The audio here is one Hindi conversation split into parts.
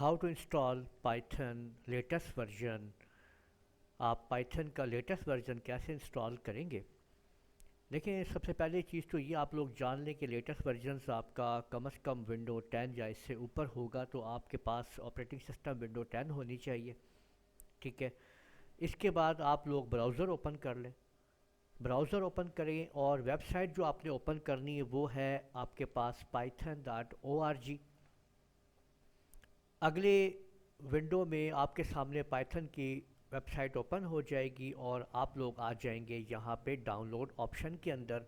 How to install Python latest version. आप पाइथन का लेटेस्ट वर्जन कैसे इंस्टॉल करेंगे? देखिए, सबसे पहली चीज़ तो ये आप लोग जान लें कि लेटेस्ट वर्जन्स आपका कम से कम विंडो 10 या इससे ऊपर होगा, तो आपके पास ऑपरेटिंग सिस्टम विंडो 10 होनी चाहिए। ठीक है। इसके बाद आप लोग ब्राउज़र ओपन कर लें। ब्राउज़र ओपन करें और वेबसाइट जो आपने ओपन करनी है वो है आपके पास python.org। अगले विंडो में आपके सामने पाइथन की वेबसाइट ओपन हो जाएगी और आप लोग आ जाएंगे यहाँ पे डाउनलोड ऑप्शन के अंदर।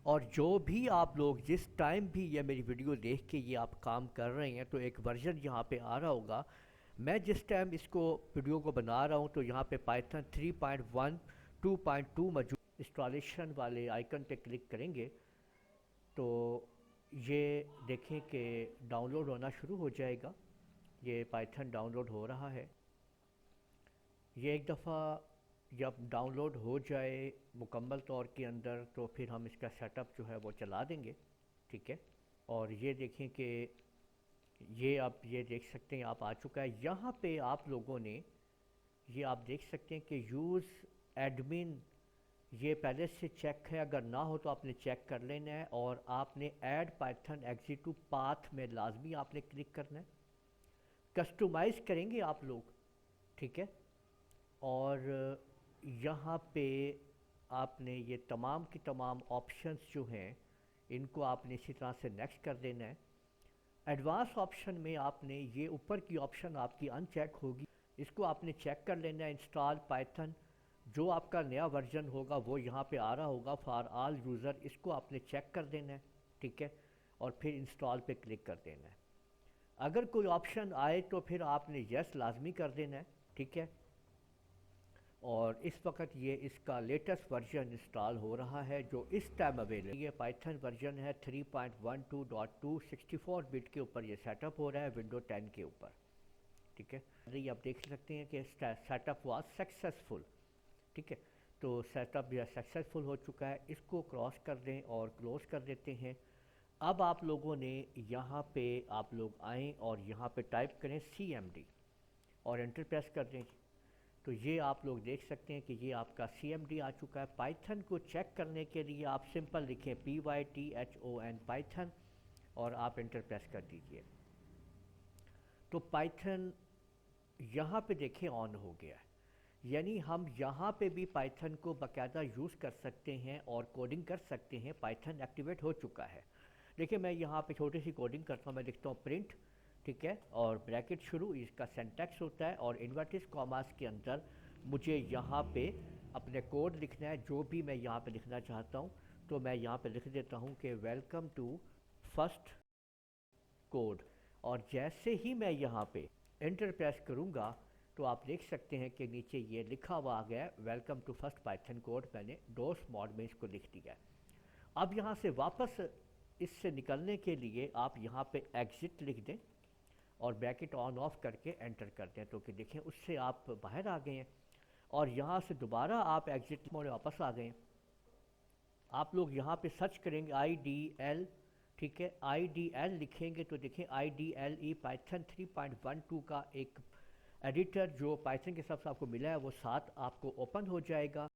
और जो भी आप लोग जिस टाइम भी ये मेरी वीडियो देख के ये आप काम कर रहे हैं तो एक वर्जन यहाँ पे आ रहा होगा। मैं जिस टाइम इसको वीडियो को बना रहा हूँ तो यहाँ पे पाइथन 3.1 2.2 मौजूद। इंस्टॉलेशन वाले आइकन पे क्लिक करेंगे तो ये देखें कि डाउनलोड होना शुरू हो जाएगा। ये पाइथन डाउनलोड हो रहा है। ये एक दफ़ा जब डाउनलोड हो जाए मुकम्मल तौर के अंदर तो फिर हम इसका सेटअप जो है वो चला देंगे। ठीक है। और ये देखें कि ये आप ये देख सकते हैं आप आ चुका है। यहाँ पे आप लोगों ने ये आप देख सकते हैं कि यूज़ एडमिन ये पहले से चेक है, अगर ना हो तो आपने चेक कर लेना है। और आपने ऐड पाइथन एग्जीक्यूटिव पाथ में लाजमी आपने क्लिक करना है। कस्टमाइज़ करेंगे आप लोग। ठीक है। और यहाँ पे आपने ये तमाम की तमाम ऑप्शंस जो हैं इनको आपने इसी तरह से नेक्स्ट कर देना है। एडवांस ऑप्शन में आपने ये ऊपर की ऑप्शन आपकी अनचेक होगी, इसको आपने चेक कर लेना है। इंस्टॉल पाइथन जो आपका नया वर्जन होगा वो यहाँ पे आ रहा होगा फॉर ऑल यूज़र, इसको आपने चेक कर देना है। ठीक है। और फिर इंस्टॉल पे क्लिक कर देना है। अगर कोई ऑप्शन आए तो फिर आपने यस लाजमी कर देना है। ठीक है। और इस वक्त ये इसका लेटेस्ट वर्जन इंस्टॉल हो रहा है जो इस टाइम अवेलेबल। ये पाइथन वर्जन है 3.12.2 64 बिट के ऊपर ये सेटअप हो रहा है विंडो 10 के ऊपर। ठीक है। ये आप देख सकते हैं कि सेटअप हुआ सक्सेसफुल। ठीक है। तो सेटअप यह सक्सेसफुल हो चुका है। इसको क्रॉस कर दें और क्लोज कर देते हैं। अब आप लोगों ने यहाँ पे आप लोग आएँ और यहाँ पे टाइप करें CMD और एंटर प्रेस कर दें। तो ये आप लोग देख सकते हैं कि ये आपका CMD आ चुका है। पाइथन को चेक करने के लिए आप सिंपल लिखें PYTHON पाइथन और आप एंटर प्रेस कर दीजिए। तो पाइथन यहाँ पे देखें ऑन हो गया है। यानी हम यहाँ पे भी पाइथन को बाकायदा यूज़ कर सकते हैं और कोडिंग कर सकते हैं। पाइथन एक्टिवेट हो चुका है। देखिए, मैं यहाँ पे छोटी सी कोडिंग करता हूँ। मैं लिखता हूँ प्रिंट। ठीक है। और ब्रैकेट शुरू इसका सेंटेक्स होता है और इन्वर्टिस कॉमास के अंदर मुझे यहाँ पे अपने कोड लिखना है जो भी मैं यहाँ पे लिखना चाहता हूँ। तो मैं यहाँ पे लिख देता हूँ कि वेलकम टू फर्स्ट कोड। और जैसे ही मैं यहाँ पे एंटर प्रेस करूँगा तो आप देख सकते हैं कि नीचे ये लिखा हुआ आ गया welcome to first Python code. मैंने डोस मोड में इसको लिख दिया है। अब यहाँ से वापस इससे निकलने के लिए आप यहाँ पे एग्ज़िट लिख दें और ब्रैकेट ऑन ऑफ करके एंटर कर दें तो कि देखें उससे आप बाहर आ गए हैं। और यहाँ से दोबारा आप एग्ज़िट मोड में वापस आ गए हैं। आप लोग यहाँ पे सर्च करेंगे IDL। ठीक है। IDL लिखेंगे तो देखें IDLE पाइथन 3.12 का एक एडिटर जो पाइथन के हिसाब से आपको मिला है वो साथ आपको ओपन हो जाएगा।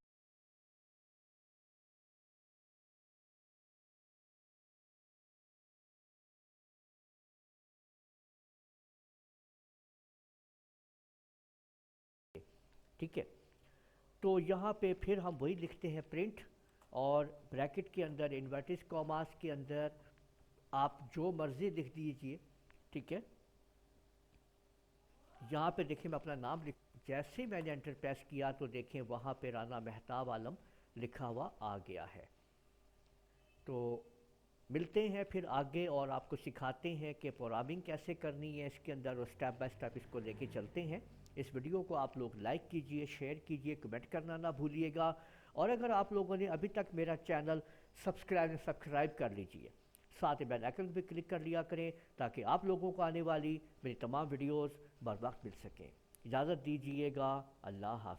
ठीक है। तो यहाँ पे फिर हम वही लिखते हैं प्रिंट और ब्रैकेट के अंदर इन्वर्टिस कॉमास के अंदर आप जो मर्ज़ी लिख दीजिए। ठीक है। यहाँ पे देखिए मैं अपना नाम लिख, जैसे ही मैंने एंटर प्रेस किया तो देखें वहाँ पे राना मेहताब आलम लिखा हुआ आ गया है। तो मिलते हैं फिर आगे और आपको सिखाते हैं कि प्रोग्रामिंग कैसे करनी है इसके अंदर और स्टेप बाय स्टेप इसको लेके चलते हैं। इस वीडियो को आप लोग लाइक कीजिए, शेयर कीजिए, कमेंट करना ना भूलिएगा। और अगर आप लोगों ने अभी तक मेरा चैनल सब्सक्राइब कर लीजिए, साथ ही बेल आइकन भी क्लिक कर लिया करें ताकि आप लोगों को आने वाली मेरी तमाम वीडियोस बर वक्त मिल सकें। इजाज़त दीजिएगा। अल्लाह हाफ़िज़।